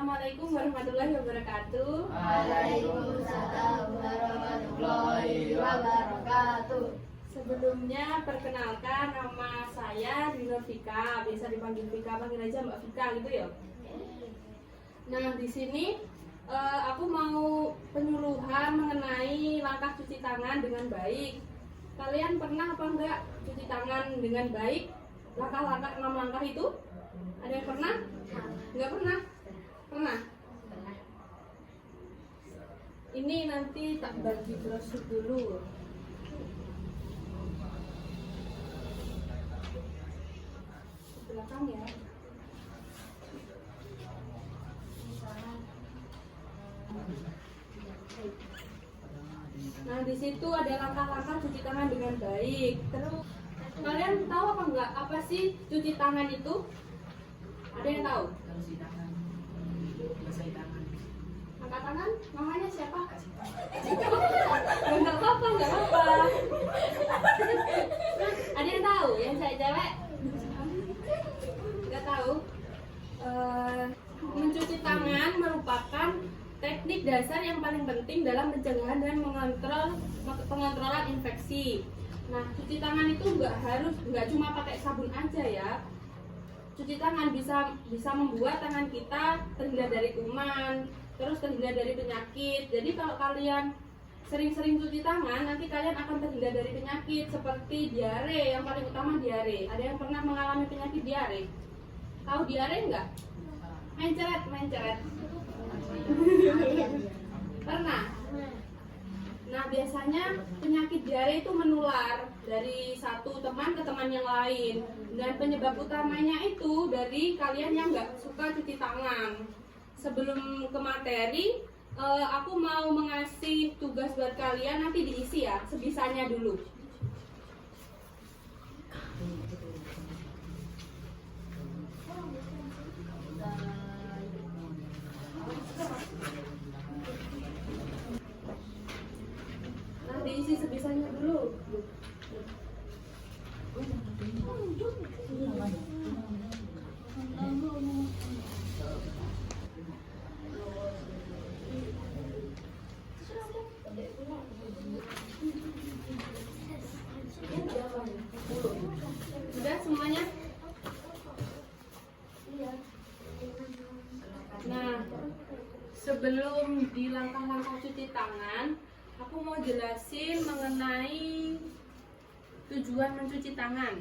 Assalamualaikum warahmatullahi wabarakatuh. Waalaikumsalam warahmatullahi wabarakatuh. Sebelumnya perkenalkan, nama saya Dino Vika, bisa dipanggil Vika, panggil aja Mbak Vika gitu ya. Nah, di sini aku mau penyuluhan mengenai langkah cuci tangan dengan baik. Kalian pernah apa enggak cuci tangan dengan baik? Langkah-langkah 6 langkah itu? Ada yang pernah? Enggak pernah? Pernah? Ini nanti tak bagi brosur dulu. Belakang ya. Nah, di situ ada langkah-langkah cuci tangan dengan baik. Terus kalian tahu apa enggak apa sih cuci tangan itu? Ada yang tahu? Cuci tangan, basahi tangan. Angkat tangan, namanya siapa? Enggak apa-apa, enggak apa. Ada yang tahu? Yang saya cewek? Enggak tahu. Mencuci tangan merupakan teknik dasar yang paling penting dalam pencegahan dan pengontrolan infeksi. Nah, cuci tangan itu nggak cuma pakai sabun aja ya. Cuci tangan bisa membuat tangan kita terhindar dari kuman, terus terhindar dari penyakit. Jadi kalau kalian sering-sering cuci tangan, nanti kalian akan terhindar dari penyakit seperti diare, yang paling utama diare. Ada yang pernah mengalami penyakit diare? Tahu diare nggak? Mencret. Pernah? Nah, biasanya penyakit diare itu menular dari satu teman ke teman yang lain. Dan penyebab utamanya itu dari kalian yang nggak suka cuci tangan. Sebelum ke materi, aku mau mengasih tugas buat kalian, nanti diisi ya, sebisanya dulu. Nah, diisi sebisanya dulu. Sudah semuanya? Nah, sebelum di langkah-langkah cuci tangan, aku mau jelasin mengenai tujuan mencuci tangan.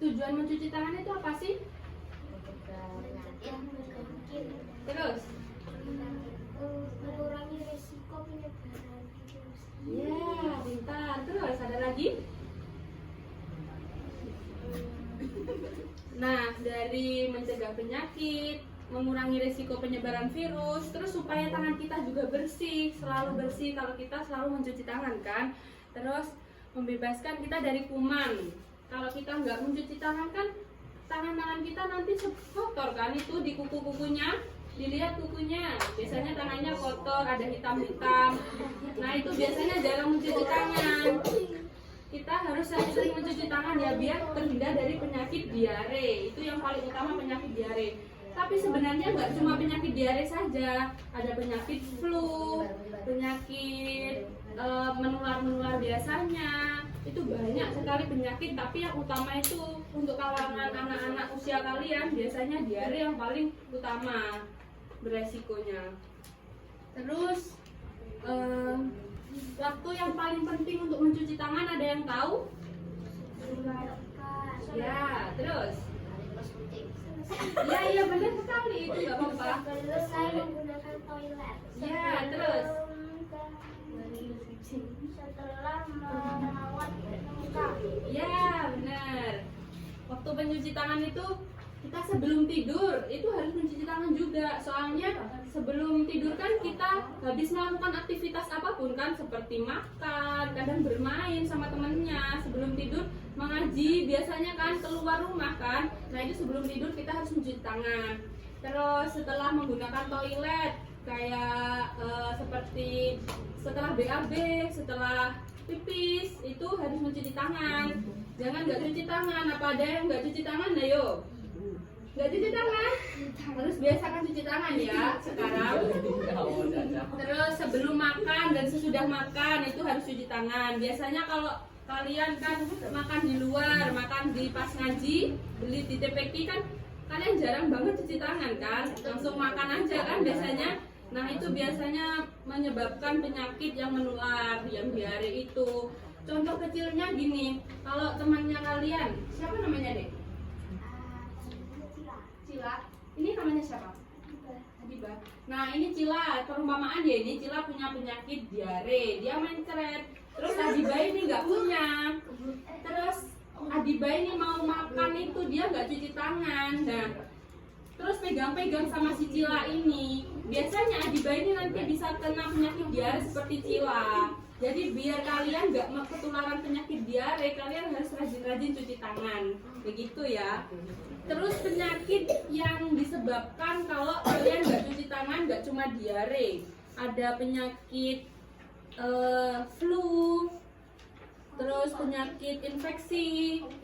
Tujuan mencuci tangan itu apa sih? Terus? Mengurangi resiko penyebaran virus. Ya, pintar. Terus ada lagi? Nah, dari mencegah penyakit, mengurangi risiko penyebaran virus, terus supaya tangan kita juga bersih, selalu bersih kalau kita selalu mencuci tangan kan. Terus membebaskan kita dari kuman. Kalau kita nggak mencuci tangan kan, tangan-tangan kita nanti kotor kan, itu di kuku-kukunya. Dilihat kukunya, biasanya tangannya kotor, ada hitam-hitam. Nah, itu biasanya jarang mencuci tangan. Kita harus sering-sering mencuci tangan ya, biar terhindar dari penyakit diare. Itu yang paling utama, penyakit diare. Tapi sebenarnya nggak cuma penyakit diare saja, ada penyakit flu, penyakit menular biasanya. Itu banyak sekali penyakit, tapi yang utama itu untuk kalangan anak-anak usia kalian biasanya diare yang paling utama beresikonya. Terus waktu yang paling penting untuk mencuci tangan ada yang tahu? Ya, terus? Iya benar sekali, itu nggak apa-apa. Selesai menggunakan toilet. Ya, terus? Setelah merawat muka. Ya, benar. Waktu mencuci tangan itu kita sebelum tidur itu harus mencuci tangan juga. Soalnya sebelum tidur kan kita habis melakukan aktivitas apapun kan, seperti makan, kadang bermain sama temennya. Sebelum tidur mengaji biasanya kan, keluar rumah kan. Nah, itu sebelum tidur kita harus mencuci tangan. Terus setelah menggunakan toilet kayak seperti setelah BAB, setelah pipis itu harus mencuci tangan. Jangan nggak cuci tangan. Apa ada yang nggak cuci tangan? Ayo. Nggak cuci tangan. Harus biasakan cuci tangan ya sekarang. Terus sebelum makan dan sesudah makan itu harus cuci tangan. Biasanya kalau kalian kan makan di luar, makan di pas ngaji, beli di TPQ kan kalian jarang banget cuci tangan kan, langsung makan aja kan biasanya. Nah itu biasanya menyebabkan penyakit yang menular, yang diare itu. Contoh kecilnya gini, kalau temannya kalian, siapa namanya deh? Cila. Ini namanya siapa? Habibah. Nah ini Cila, perumpamaan ya, ini Cila punya penyakit diare, dia mencret. Terus Habibah ini nggak punya. Terus Habibah ini mau makan itu dia nggak cuci tangan. Nah, terus pegang-pegang sama si Cila ini. Biasanya Habibah ini nanti bisa kena penyakit diare seperti Cila. Jadi biar kalian nggak ketularan penyakit diare, kalian harus rajin-rajin cuci tangan. Begitu ya. Terus penyakit yang disebabkan kalau kalian nggak cuci tangan nggak cuma diare, ada penyakit flu, terus penyakit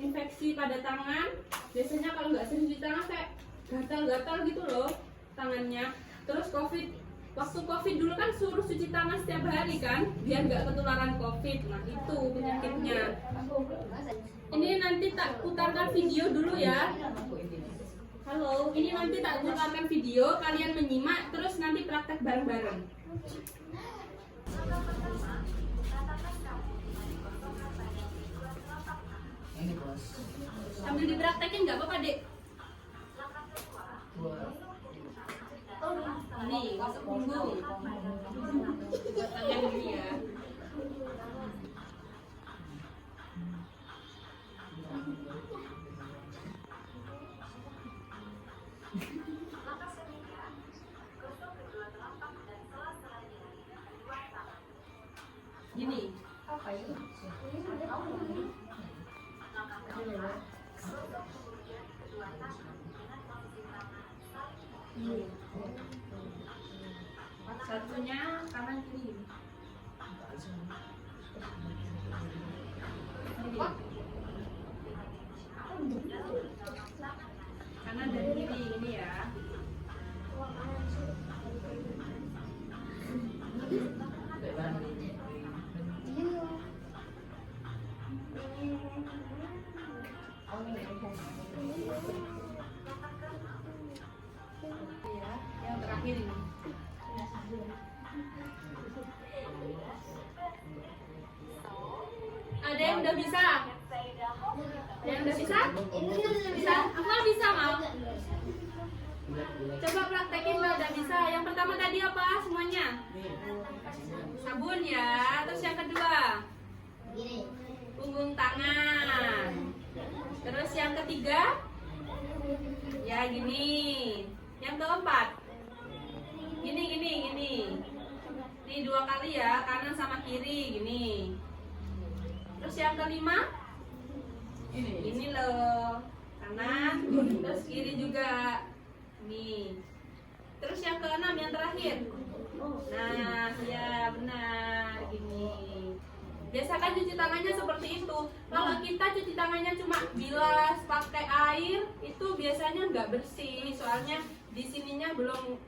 infeksi pada tangan. Biasanya kalau nggak sering cuci tangan kayak gatal-gatal gitu loh tangannya. Terus waktu COVID dulu kan suruh cuci tangan setiap hari kan, biar nggak ketularan COVID. Nah itu penyakitnya. Ini nanti tak putarkan video dulu ya. Halo, ini nanti tak putarkan video, kalian menyimak, terus nanti praktek bareng-bareng. Ini bos. Sambil dipraktekin nggak apa-apa dek. Ini masuk punggung. Tangan ini ya. Gini. Satunya kanan kiri. Kanan dan kiri ini ya. Ya, yang terakhir ini. Ada yang udah bisa? Yang udah bisa? Bisa? Aku nggak bisa mau. Coba praktekin kalau udah bisa. Yang pertama tadi apa semuanya? Sabun ya. Terus yang kedua? Punggung tangan. Terus yang ketiga? Ya gini. Yang keempat? Gini. Ini 2 kali ya, kanan sama kiri gini. Terus yang kelima? Ini loh, kanan, terus kiri juga. Nih. Terus yang keenam yang terakhir. Nah, ya benar gini. Biasakan cuci tangannya seperti itu. Kalau kita cuci tangannya cuma bilas pakai air, itu biasanya nggak bersih. Soalnya di sininya belum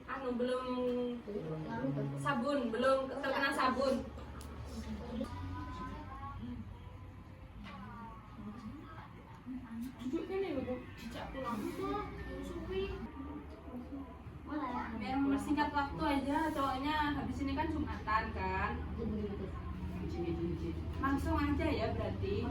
sabun, belum terkena sabun. Biar mempersingkat waktu aja, soalnya habis ini kan Jumatan kan. Langsung aja ya berarti.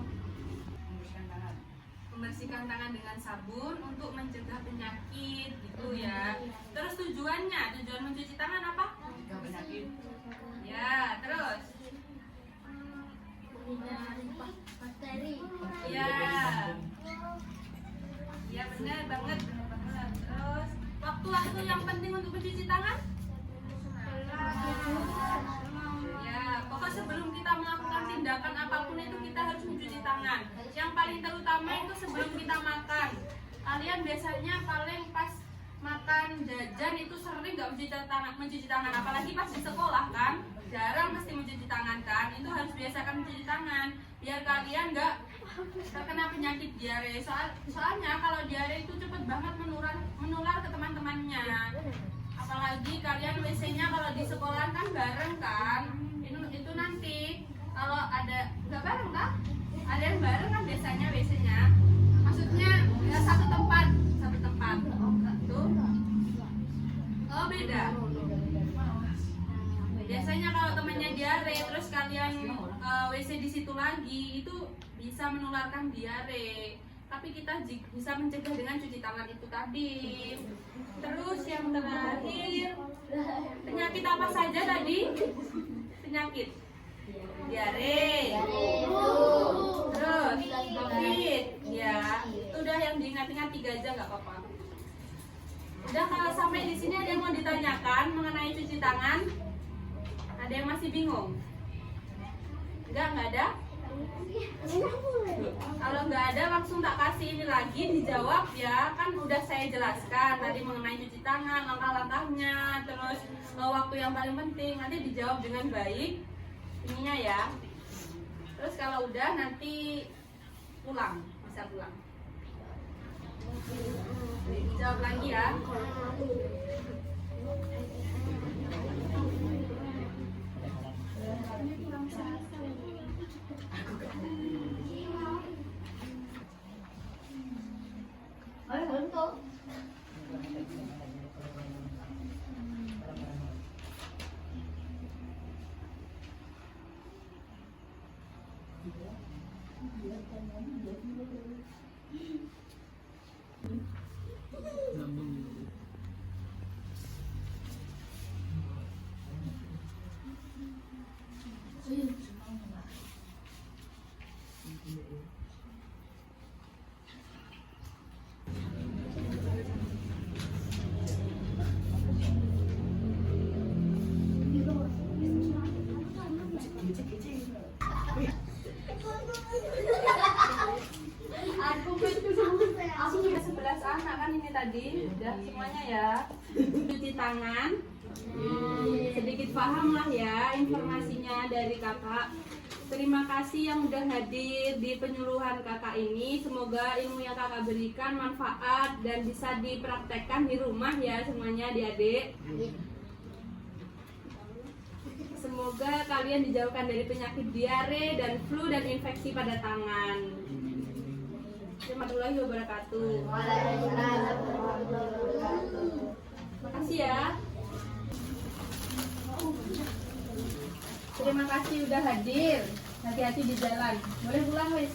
Membersihkan tangan dengan sabun untuk mencegah penyakit gitu ya. Terus tujuan mencuci tangan apa? Mencegah penyakit. Ya, terus. Bakteri. Ya. Ya benar banget. Terus waktu-waktu yang penting untuk mencuci tangan? Ya, pokoknya sebelum kita melakukan tindakan apapun itu kita harus mencuci tangan. Yang paling terutama itu sebelum kita makan. Kalian biasanya paling pas makan jajan itu sering nggak mencuci tangan, apalagi pas di sekolah kan, jarang mesti mencuci tangan kan. Itu harus biasakan mencuci tangan biar kalian nggak terkena penyakit diare. Soalnya kalau diare itu cepat banget menular ke teman-temannya. Apalagi kalian WC-nya kalau di sekolah kan bareng kan. Itu nanti kalau ada nggak bareng kan? Ada yang bareng kan biasanya WC-nya. Maksudnya ya satu tempat. Tuh. Oh beda. Biasanya kalau temannya diare terus kalian WC di situ lagi itu bisa menularkan diare. Tapi kita bisa mencegah dengan cuci tangan itu tadi. Terus yang terakhir, penyakit apa saja tadi? Penyakit diare, terus COVID, ya itu udah yang diingat-ingat 3 aja nggak apa-apa. Udah, kalau sampai di sini ada yang mau ditanyakan mengenai cuci tangan? Ada yang masih bingung? Nggak ada? Kalau nggak ada langsung tak kasih ini lagi dijawab ya, kan udah saya jelaskan tadi mengenai cuci tangan, langkah-langkahnya, terus waktu yang paling penting nanti dijawab dengan baik ininya ya. Terus kalau udah nanti pulang, bisa pulang. Dijawab lagi ya. Aku punya 11 anak kan ini tadi, udah semuanya ya. Cuci tangan, sedikit paham lah ya informasinya dari kakak. Terima kasih yang udah hadir di penyuluhan kakak ini. Semoga ilmu yang kakak berikan manfaat dan bisa dipraktekkan di rumah ya semuanya adik-adik. Semoga kalian dijauhkan dari penyakit diare dan flu dan infeksi pada tangan. Warahmatullahi wabarakatuh. Makasih ya. Terima kasih udah hadir. Hati-hati di jalan. Boleh pulang wis.